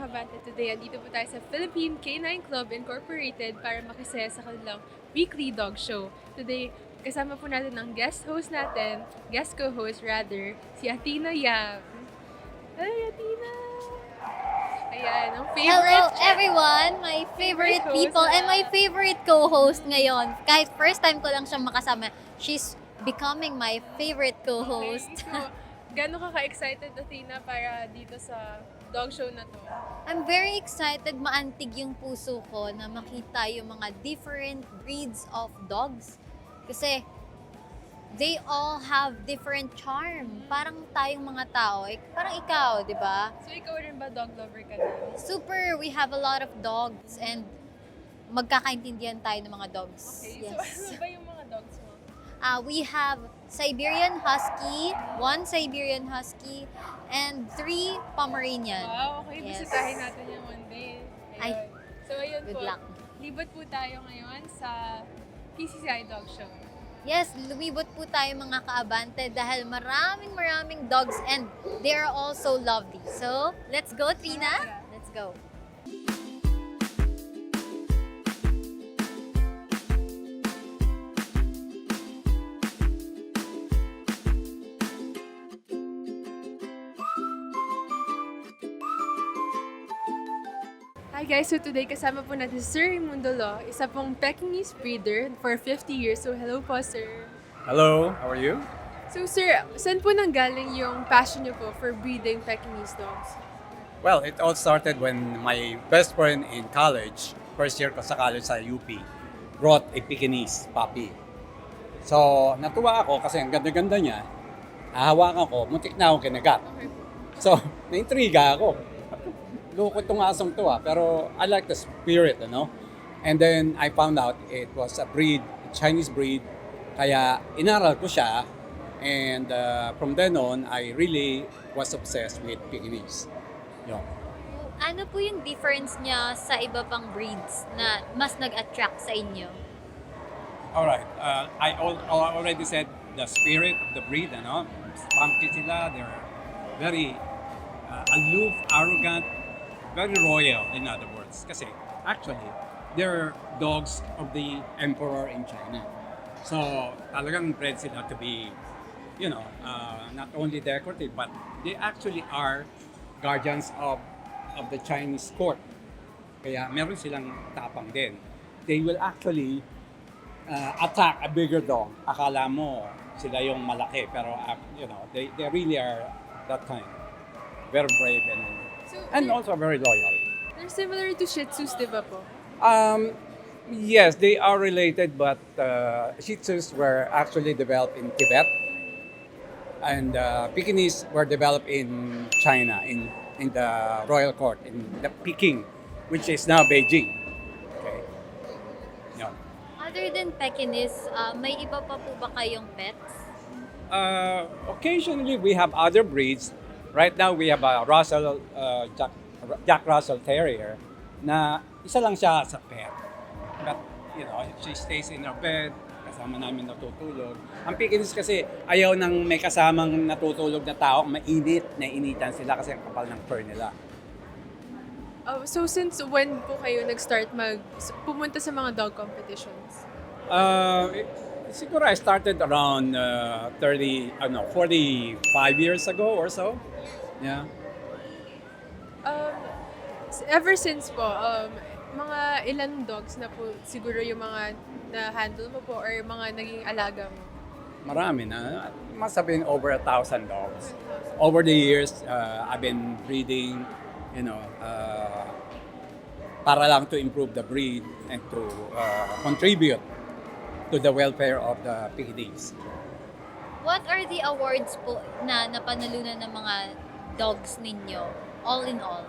Abante today. Andito po tayo sa Philippine Canine Club Incorporated para makisaya sa kanilang weekly dog show. Today, kasama po natin ang guest co-host rather, si Athena Yam. Hi, Athena! Ayan, ang favorite. Hello everyone! My favorite people and my favorite co-host ngayon. Kahit first time ko lang siyang makasama, she's becoming my favorite co-host. Okay, so, gano'n ka ka-excited, Athena, para dito sa dog show na to? I'm very excited, maantig yung puso ko na makita yung mga different breeds of dogs. Kasi they all have different charm. Parang tayong mga tao, parang ikaw, di ba? So, ikaw rin ba dog lover ka din? Super, we have a lot of dogs and magkakaintindihan tayo ng mga dogs. Okay, Yes. so ano ba yung mga dogs mo? We have Siberian Husky, 1 Siberian Husky, and 3 Pomeranian. Wow, okay. Yes. Bisitahin natin yung one day. Ay, Ayun. So, ayun good po. luck. Libot po tayo ngayon sa PCCI Dog Show. Yes, lumibot po tayo mga kaabante dahil maraming dogs and they are all so lovely. So, let's go, Trina. Let's go. Hi guys, so today kasama po natin si Sir Raimundo Law, isa pong Pekingese breeder for 50 years. So hello po, sir. Hello, how are you? So sir, saan po nanggaling yung passion niyo po for breeding Pekingese dogs? Well, it all started when my best friend in college, first year ko sa college sa UP, brought a Pekingese puppy. So, natuwa ako kasi ang ganda-ganda niya. Hahawakan ko, muntik na akong kinagat. Okay po. So, naintriga ako. Lukot tong asong to pero I like the spirit, And then I found out it was a breed, Chinese breed. Kaya inaral ko siya and from then on, I really was obsessed with Pekingese. Yun. Ano po yung difference niya sa iba pang breeds na mas nag-attract sa inyo? Alright, I already said the spirit of the breed, Pumpkin sila, they're very aloof, arrogant, very royal, in other words. Kasi, actually, they're dogs of the emperor in China. So, talagang bred sila to be, not only decorative, but they actually are guardians of the Chinese court. Kaya meron silang tapang din. They will actually attack a bigger dog. Akala mo sila yung malaki, pero they really are that kind. Very brave and also very loyal. They're similar to Shih Tzus, di ba po? Yes, they are related, but Shih Tzus were actually developed in Tibet, and Pekingese were developed in China, in the royal court, in the Peking, which is now Beijing. Okay. Yeah. Other than Pekingese, may iba pa po ba kayong pets? Occasionally, we have other breeds. Right now, we have a Jack Russell Terrier na isa lang siya sa pet. But, she stays in her bed, kasama namin natutulog. Ang Pekingese kasi ayaw nang may kasamang natutulog na tao, nainitan sila kasi ang kapal ng fur nila. So since when po kayo nag-start pumunta sa mga dog competitions? Siguro I started around 45 years ago or so. Yeah. Ever since po, mga ilan dogs na po siguro yung mga na-handle mo po or mga naging alaga mo? Marami na. Must have been over 1,000 dogs. Over the years, I've been breeding, para lang to improve the breed and to contribute to the welfare of the Pekingese. What are the awards po na napanalunan ng mga dogs ninyo, all in all?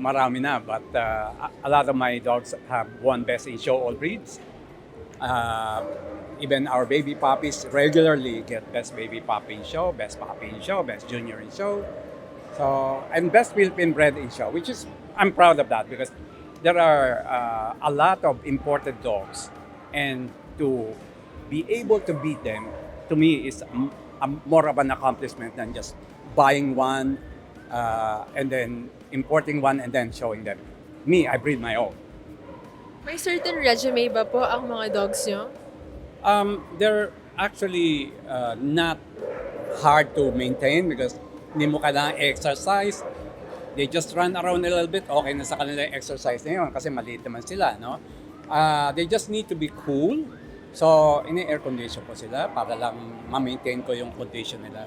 Marami na, but a lot of my dogs have won Best in Show All Breeds. Even our baby puppies regularly get Best Baby Puppy in Show, Best Puppy in Show, Best Junior in Show. So, and Best Philippine Bred in Show, which is, I'm proud of that because there are a lot of imported dogs. And to be able to beat them, to me, is more of an accomplishment than just buying one and then importing one and then showing them. Me, I breed my own. May certain regimen ba po ang mga dogs nyo? They're actually not hard to maintain because hindi mo kailangan exercise. They just run around a little bit. Okay na sa kanila yung exercise na yun kasi maliit naman sila, no? They just need to be cool. So, ini-air condition ko sila para lang ma-maintain ko yung condition nila.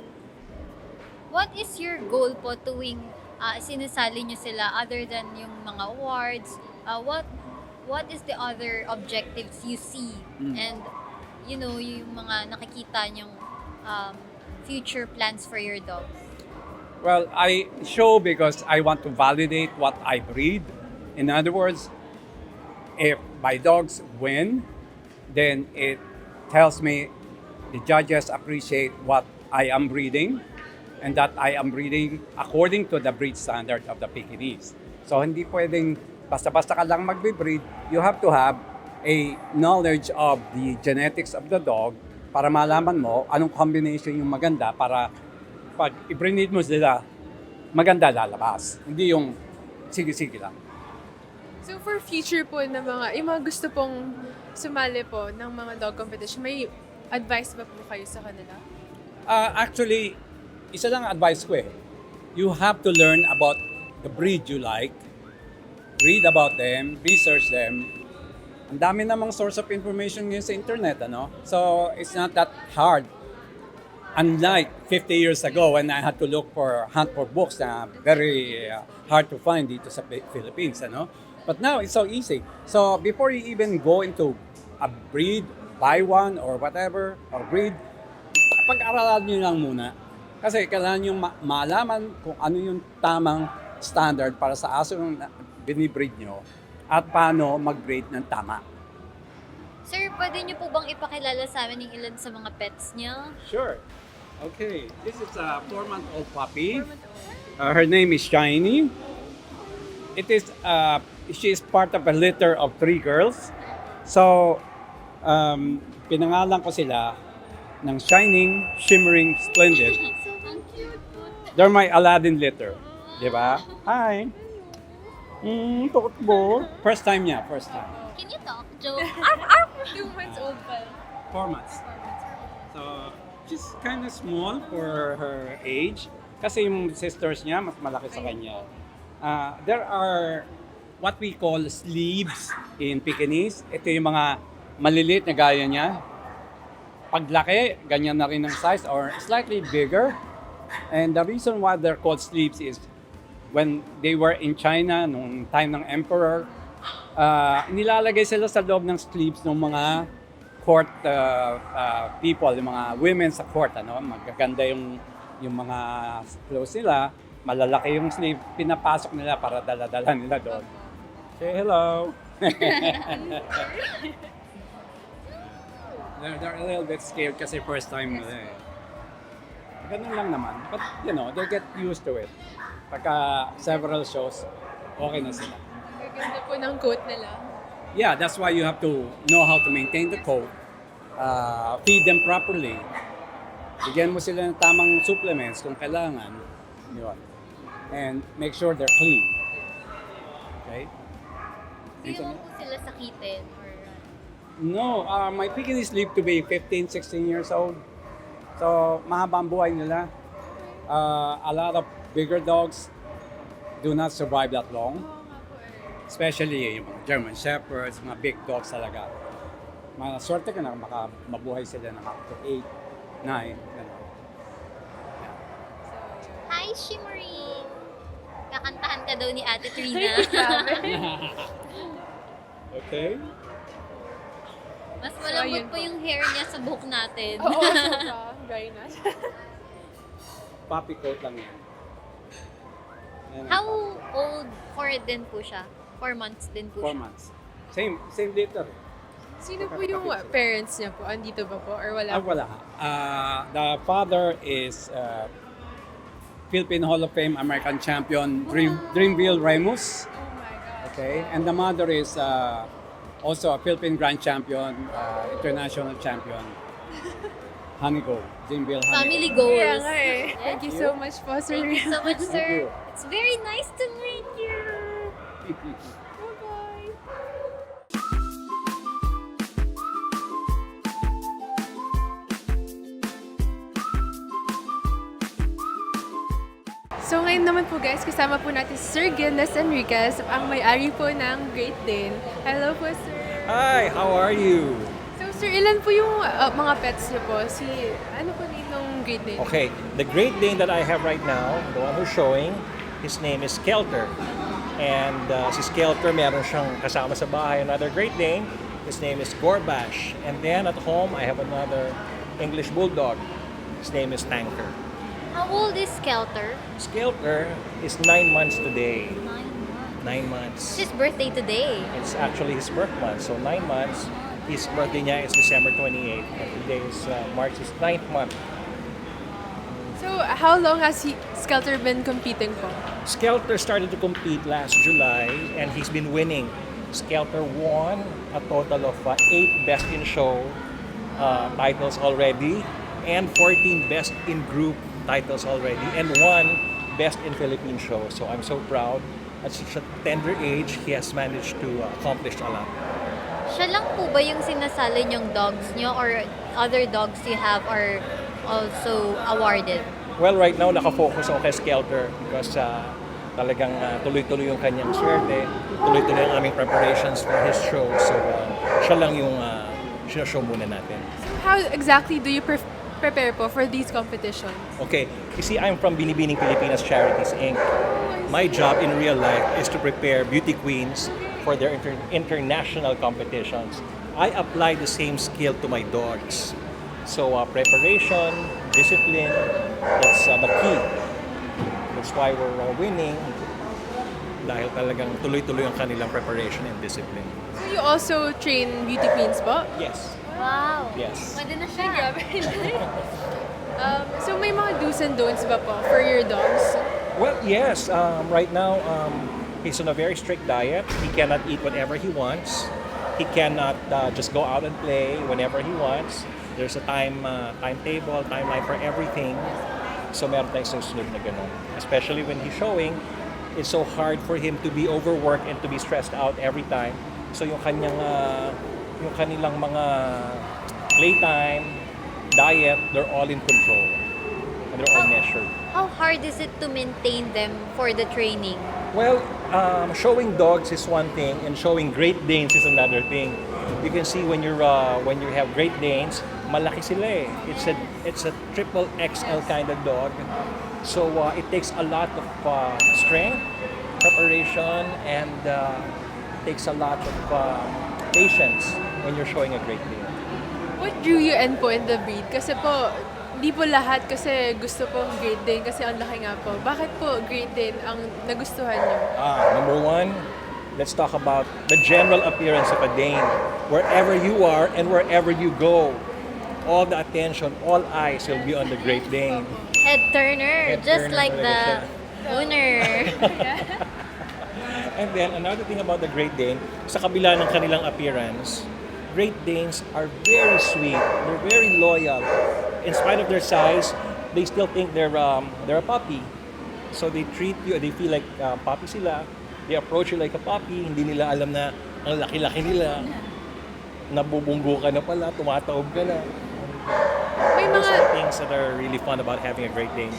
What is your goal po tuwing sinasali nyo sila other than yung mga awards? What is the other objectives you see? And, you know, yung mga nakikita nyong future plans for your dogs? Well, I show because I want to validate what I breed. In other words, if my dogs win, then it tells me the judges appreciate what I am breeding and that I am breeding according to the breed standard of the Pekingese. So hindi pwedeng basta-basta ka lang magbe-breed. You have to have a knowledge of the genetics of the dog para malaman mo anong combination yung maganda para pag i-breed mo sila, maganda lalabas. Hindi yung sige-sige lang. So for future po na yung mga gusto pong sumali po ng mga dog competition, may advice ba po kayo sa kanila? Actually, isa lang advice ko eh. You have to learn about the breed you like. Read about them, research them. Ang dami namang source of information ngayon sa internet, ano? So, it's not that hard. Unlike 50 years ago when I had to hunt for books na very hard to find dito sa Philippines, ano? But now, it's so easy. So, before you even go into a breed, buy one or whatever, or breed, pag-aralan nyo lang muna. Kasi kailangan nyo malaman kung ano yung tamang standard para sa aso yung binibreed nyo at paano mag-breed ng tama. Sir, pwede nyo po bang ipakilala sa amin yung ilan sa mga pets niyo? Sure. Okay, this is a 4-month-old puppy. Her name is Shiny. She is part of a litter of 3 girls. So, pinangalan ko sila ng Shining, Shimmering, Splendid. Sobrang cute po. They're my Aladdin litter. Di ba? Hi. Tukot mo. First time niya, first time. Can you talk, Joe? 2 months old pa. 4 months. So, she's kind of small for her age. Kasi yung sisters niya, mas malaki sa kanya. There are what we call sleeves in Pekingese. Ito yung mga maliliit na gaya niya. Paglaki, ganyan na rin ang size or slightly bigger. And the reason why they're called sleeves is when they were in China, nung time ng emperor, nilalagay sila sa loob ng sleeves ng mga court people, yung mga women sa court, ano, magaganda yung mga clothes nila, malalaki yung sleeve, pinapasok nila para dala-dala nila doon. Say hello! They're a little bit scared kasi first time nila eh. Ganun lang naman. But, you know, they get used to it. Pagka several shows, okay na sila. Ang ganda po ng coat nila. Yeah, that's why you have to know how to maintain the coat, feed them properly, bigyan mo sila ng tamang supplements kung kailangan, yun. And make sure they're clean. Okay? Hindi naman po sila sakitin or... No, my Pekingese live to be 15, 16 years old. So, mahaba ang buhay nila. A lot of bigger dogs do not survive that long. Especially yung mga German Shepherds, mga big dogs talaga. Maswerte ka na mabuhay sila ng up to 8, 9. Gano'n. Hi, Shimmering! Kakantahan ka daw ni Ate Trina. Okay? Mas malambot ayun po po. yung hair niya sa buhok natin. Oo, sobra. Dry na. Puppy coat lang yan. Yan ang How puppy. old? 4 din po siya. 4 months din po 4 siya. months. Same litter. Sino po yung parents niya po? Andito ba po? Or wala? Wala. The father is Philippine Hall of Fame American champion Dreamville Remus. Oh my God. Okay, and the mother is also a Philippine Grand Champion, international champion. Honeycomb. Jinbill Honeycomb. Family goals. Kaya nga eh. Thank you so much po, sir. Thank you so much, Thank sir. you. It's very nice to meet you. Bye-bye. So ngayon naman po guys, kasama po natin si Sir Gildas Enriquez, ang may-ari po ng Great Dane. Hello po, sir. Hi, how are you? So sir, ilan po yung mga pets niyo po? Ano po nitong Great Dane? Okay, the Great Dane that I have right now, the one who's showing, his name is Skelter. And si Skelter, meron siyang kasama sa bahay, another Great Dane. His name is Gorbash. And then at home, I have another English Bulldog. His name is Tanker. How old is Skelter? Skelter is 9 months today. 9 months. 9 months. It's his birthday today. It's actually his birth month. So 9 months. His birthday niya is December 28. And today is March his 9th month. So how long has Skelter been competing po? Skelter started to compete last July and he's been winning. Skelter won a total of 8 Best in Show titles already and 14 Best in Group titles already and 1 Best in Philippine Show. So I'm so proud. At such a tender age, he has managed to accomplish a lot. Siya lang po ba yung sinasali niyong dogs niyo or other dogs you have are also awarded? Well, right now, nakafocus ako kay Skelter because talagang tuloy-tuloy yung kanyang swerte, tuloy-tuloy ang aming preparations for his show. So, siya lang yung sinashow muna natin. So how exactly do you prepare po for these competitions? Okay, you see, I'm from Binibining Pilipinas Charities, Inc. My job in real life is to prepare beauty queens for their international competitions. I apply the same skill to my dogs. So, preparation, discipline, that's the key. That's why we're winning dahil talagang tuloy-tuloy ang kanilang preparation and discipline. So you also train beauty queens po? Yes. Wow. Yes. Pwede na Ay, siya. grabe. So may mga do's and don'ts ba po for your dogs? Well, yes. Right now, he's on a very strict diet. He cannot eat whatever he wants. He cannot just go out and play whenever he wants. There's a timetable, timeline for everything. So meron tayong susunod na ganun. Especially when he's showing, it's so hard for him to be overworked and to be stressed out every time. So yung kanilang mga playtime, diet, they're all in control. And they're all measured. How hard is it to maintain them for the training? Well, showing dogs is one thing, and showing Great Danes is another thing. You can see when you have Great Danes, malaki sila eh. It's a triple XL kind of dog. So it takes a lot of strength, preparation, and takes a lot of patience when you're showing a Great Dane. What drew you in po in the breed? Kasi po, di po lahat kasi gusto po Great Dane kasi ang laki nga po. Bakit po Great Dane ang nagustuhan niyo? Number one, let's talk about the general appearance of a Dane. Wherever you are and wherever you go, all the attention, all eyes will be on the Great Dane. Head turner, Head just turner like talaga the siya. owner. And then another thing about the Great Dane, sa kabila ng kanilang appearance, Great Danes are very sweet. They're very loyal. In spite of their size, they still think they're a puppy. So they treat you, they feel like puppy sila. They approach you like a puppy. Hindi nila alam na ang laki-laki nila. Nabubunggo ka na pala, tumataob ka na. May Those mga, are things that are really fun about having a Great Dane.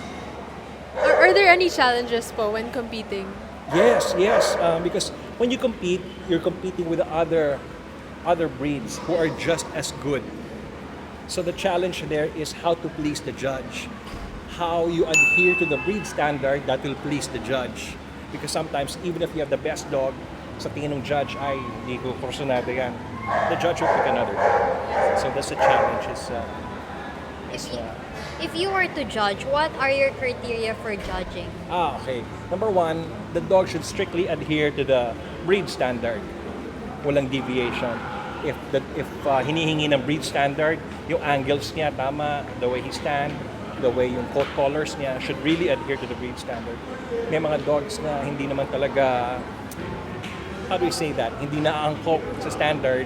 are there any challenges po when competing? Yes. Because when you compete, you're competing with other breeds who are just as good. So the challenge there is how to please the judge. How you adhere to the breed standard that will please the judge. Because sometimes, even if you have the best dog, sa tingin ng judge, ay, hindi ko kursunado yan. The judge will pick another. So that's the challenge. If you were to judge, what are your criteria for judging? Okay. Number one, the dog should strictly adhere to the breed standard. Walang deviation. If hinihingi ng breed standard, yung angles niya tama, the way he stand, the way yung coat collars niya should really adhere to the breed standard. May mga dogs na hindi naman talaga, how do we say that? Hindi na angkop sa standard,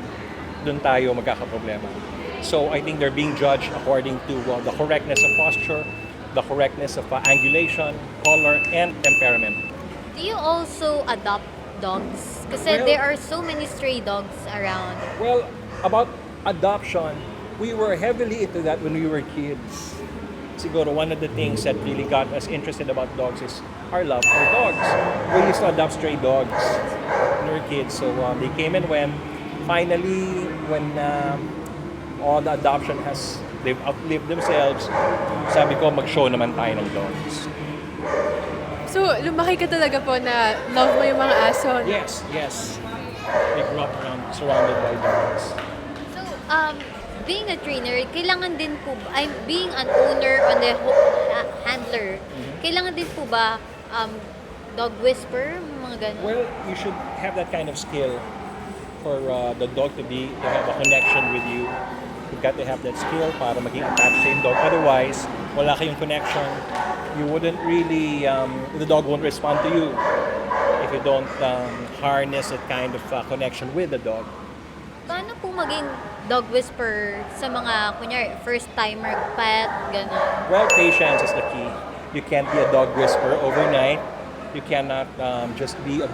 doon tayo magkakaproblema. So I think they're being judged according to the correctness of posture, the correctness of angulation, color, and temperament. Do you also adopt dogs? Kasi Well- there are so many stray dogs around. Well, about adoption, we were heavily into that when we were kids. Siguro one of the things that really got us interested about dogs is our love for dogs. We used to adopt stray dogs when we were kids. So they came and went. Finally, when all the adoption they've outlived themselves, sabi ko mag-show naman tayo ng dogs. So, lumaki ka talaga po na love mo yung mga aso. Yes, yes. We grew up surrounded by dogs. So, being a trainer, kailangan din po ba, being an owner on the handler, kailangan din po ba dog whisper, mga ganun? Well, you should have that kind of skill for the dog to have a connection with you. You've got to have that skill para maging attached sa yung dog. Otherwise, wala kayong connection. You wouldn't really, the dog won't respond to you if you don't harness that kind of connection with the dog. Paano po maging dog whisper sa mga, kunyari, first-timer pet, gano'n? Well, patience is the key. You can't be a dog whisperer overnight. You cannot just be a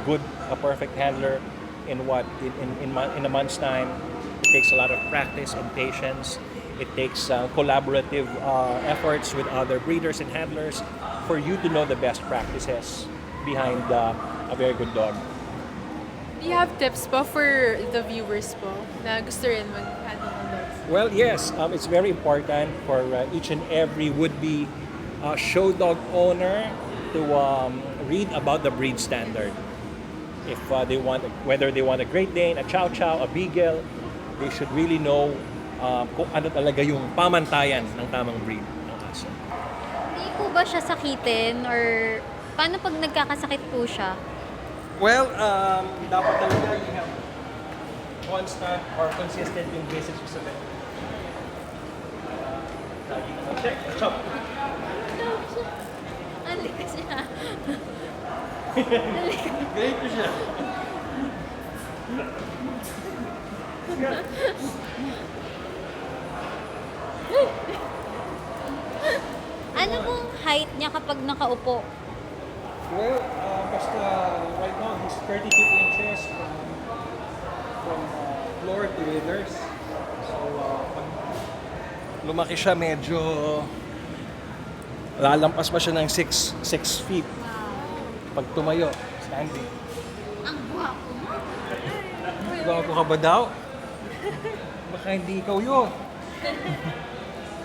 perfect handler in a month's time. It takes a lot of practice and patience. It takes collaborative efforts with other breeders and handlers for you to know the best practices behind a very good dog. Do you have tips po for the viewers po na gusto rin mag-handle ng dogs? Well, yes, it's very important for each and every would-be show dog owner to read about the breed standard. If whether they want a Great Dane, a Chow Chow, a Beagle, they should really know kung ano talaga yung pamantayan ng tamang breed ng aso. Hindi po ba siya sakitin or paano pag nagkakasakit po siya? Well, dapat talaga you have constant or consistent yung visits sa vet. Lagi naman check. Chop. Alika siya. Ganito siya. Ano pong height niya kapag nakaupo? Well, basta right now he's 32 inches from floor to withers. So, pag lumaki siya, medyo lalampas pa siya ng 6 feet. Pag tumayo, standing. Ang guwapo mo. Gago ka ba daw? Baka hindi ikaw yun.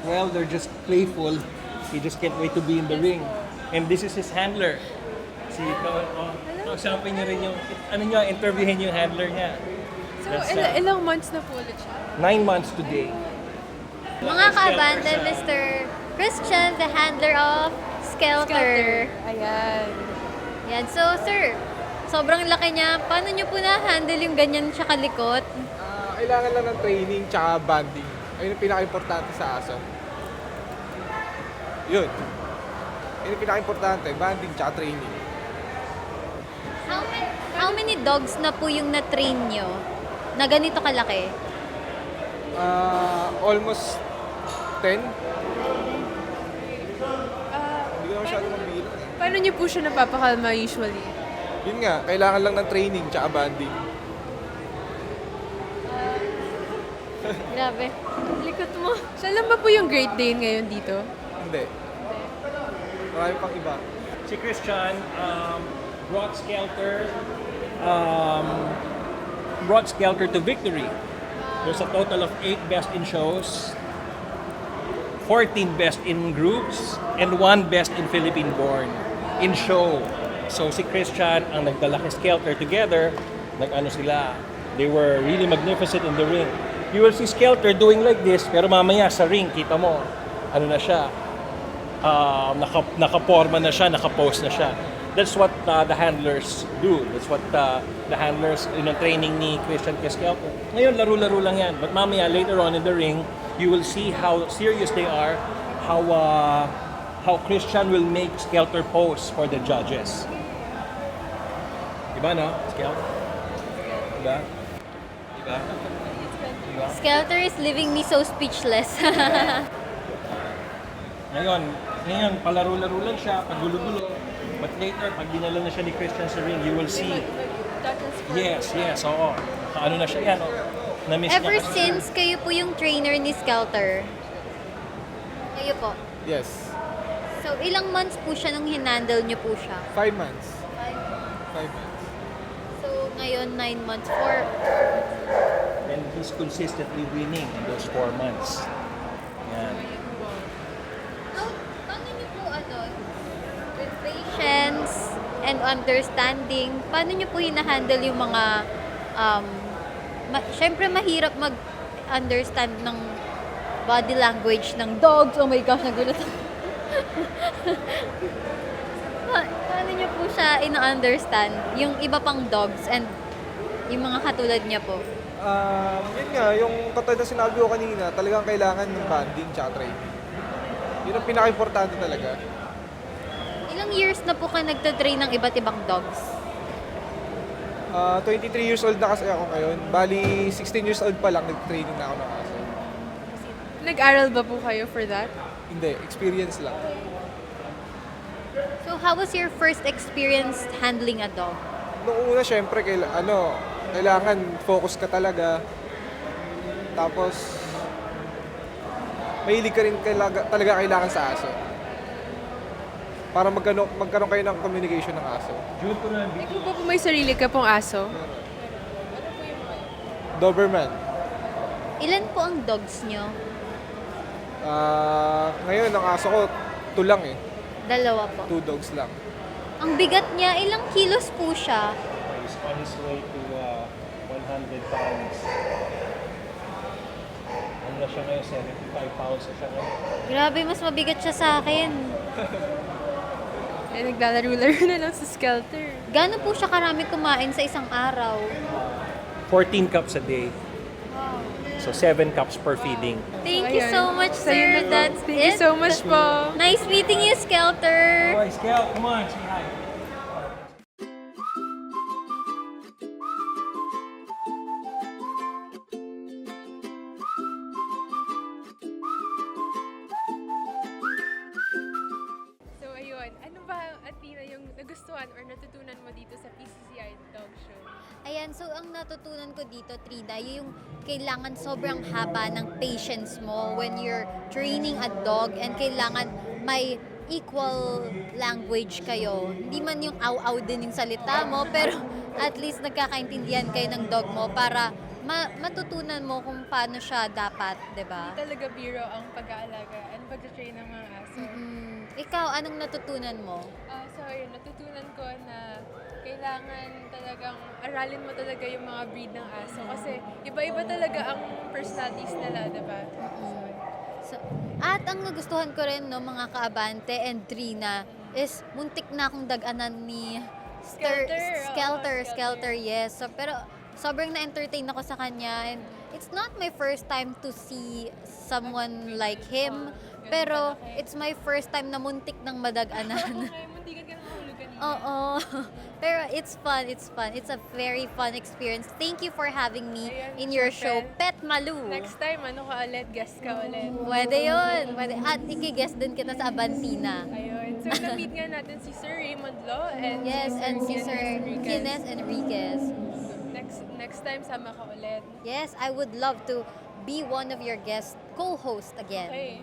Well, they're just playful. He just can't wait to be in the ring. And this is his handler. Si kausapin niyo rin yung, interviewin yung handler niya. So, That's, ilang months na po ulit siya? 9 months today. Mga ka-Abante, Mr. Christian, the handler of Skelter. Ayan. Yan. So, sir, sobrang laki niya. Paano niyo po na-handle yung ganyan siya kalikot? Kailangan lang ng training tsaka bonding. Ayun yung pinaka-importante sa aso. Yun. Ayun yung pinaka-importante, bonding tsaka training. How many dogs na po yung na-train nyo na ganito kalaki? Almost 10. Hindi ko na masyado mabilang. Paano niyo po siya napapakalma usually? Yun nga, kailangan lang ng training tsaka bonding. Grabe. Likot mo. Siya lang ba po yung Great Dane ngayon dito? Hindi. Marami pang iba. Si Christian brought Skelter to victory. There's a total of 8 best in shows, 14 best in groups, and 1 best in Philippine-born in show. So si Christian ang nagdala kay Skelter together, nag-ano sila. They were really magnificent in the ring. You will see Skelter doing like this, pero mamaya sa ring, kita mo, ano na siya, nakaporma na siya, nakapose na siya. That's what the handlers do. That's what the handlers, training ni Christian kay Skelter. Ngayon, laro-laro lang yan. But mamaya, later on in the ring, you will see how serious they are, how Christian will make Skelter pose for the judges. Diba, no? Skelter? Diba? Diba? Di ba? Skelter is leaving me so speechless. Ngayon, palaro-laro lang siya, pagulo-gulo. But later, pag dinala na siya ni Christian sa ring, you will see. Yes, oo. Ano na siya yan, oh. Na-miss Ever niya kasi. since kayo po yung trainer ni Skelter, kayo po. Yes. So, ilang months po siya nung hinandle niyo po siya? 5 months. 5 months. So, ngayon 9 months. And he's consistently winning in those 4 months. Yan. Paano niyo po with patience and understanding, paano niyo po hinahandle yung mga, syempre mahirap mag-understand ng body language ng dogs. Oh my gosh, nagulat ako. Paano niyo po siya ina-understand yung iba pang dogs and yung mga katulad niya po? Yun nga, yung katulad na sinabi ko kanina, talagang kailangan ng bonding tsaka training. Yun ang pinaka-importante talaga. Ilang years na po ka nagtatrain ng iba't ibang dogs? 23 years old na kasi ako ngayon. Bali, 16 years old pa lang, nag-training na ako ng aso. Nag-aral ba po kayo for that? Hindi, experience lang. So, how was your first experience handling a dog? Noong una, syempre, kailangan focus ka talaga. Tapos, mahilig ka rin talaga kailangan sa aso. Para magkaroon kayo ng communication ng aso. Ikaw po may sarili ka pong aso? Doberman. Ilan po ang dogs nyo? Ngayon, ang aso ko, 2 lang eh. 2 po. 2 dogs lang. Ang bigat niya, ilang kilos po siya? He's on his way to 100 pounds. Ano na siya ngayon? 75 pounds na siya ngayon. Grabe, mas mabigat siya sa akin. Naglalaro-laro na lang sa Skelter. Gano'n po siya karami kumain sa isang araw? 14 cups a day. So 7 cups per feeding. Thank you Ayan. so much, sir. Salamat po. That's Thank it. you so much po. Nice meeting you, Skelter. Alright, Scout, come on, say hi. So ayun, ano ba, Athena, yung nagustuhan or natutunan mo dito sa PCCI Dog Show? Ayan, so ang natutunan ko dito, Trida, yung kailangan sobrang haba ng patience mo when you're training a dog and kailangan may equal language kayo. Hindi man yung aw-aw din yung salita mo, pero at least nagkakaintindihan kayo ng dog mo para matutunan mo kung paano siya dapat, 'di ba? Talaga biro ang pag-aalaga and pag-train ng mga aso. Ikaw, anong natutunan mo? So ayun, natutunan ko na kailangan talagang aralin mo talaga yung mga breed ng aso kasi iba-iba talaga ang personalities nila, diba? So, at ang nagustuhan ko rin, no, mga kaabante and Trina, is muntik na akong daganan ni Skelter, yes. So, pero sobrang na-entertain ako sa kanya and it's not my first time to see someone like him, pero it's my first time na muntik ng madaganan. Okay, muntikan ka na mahulog kanina. Oo. Pero it's fun. It's a very fun experience. Thank you for having me Ayan, in your show, syempre. PETmalu. Next time, ano ka ulit? Guest ka ulit. Pwede yun. Pwede. At ikiguest din kita sa Abantina. Ayun. So, na-meet nga natin si Sir Raymond Lo and Yes, and si Sir Kines Kines Enriquez. Next time, sama ka ulit. Yes, I would love to be one of your guest co-host again. Okay.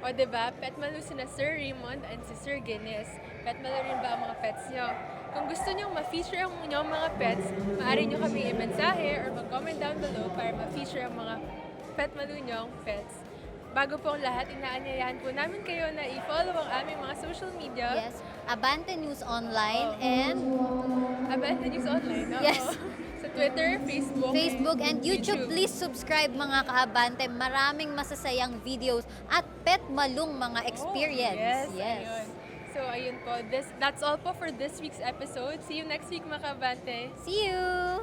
O, diba? PETmalu sina Sir Raymond and si Sir Guinness. PETmalu rin ba ang mga pets nyo? Kung gusto nyo ma-feature ang inyong mga pets, maaari nyo kami i-mensahe or mag-comment down below para ma-feature ang mga PETmalu nyong pets. Bago po ang lahat, inaanyayahan po namin kayo na i-follow ang aming mga social media. Yes, Abante News Online and Abante News Online. Oo. Yes. Sa Twitter, Facebook and YouTube. Please subscribe mga kaabante. Maraming masasayang videos at PETmalung mga experience. Yes. Ayun. So, ayun po. That's all po for this week's episode. See you next week, mga kaabante. See you!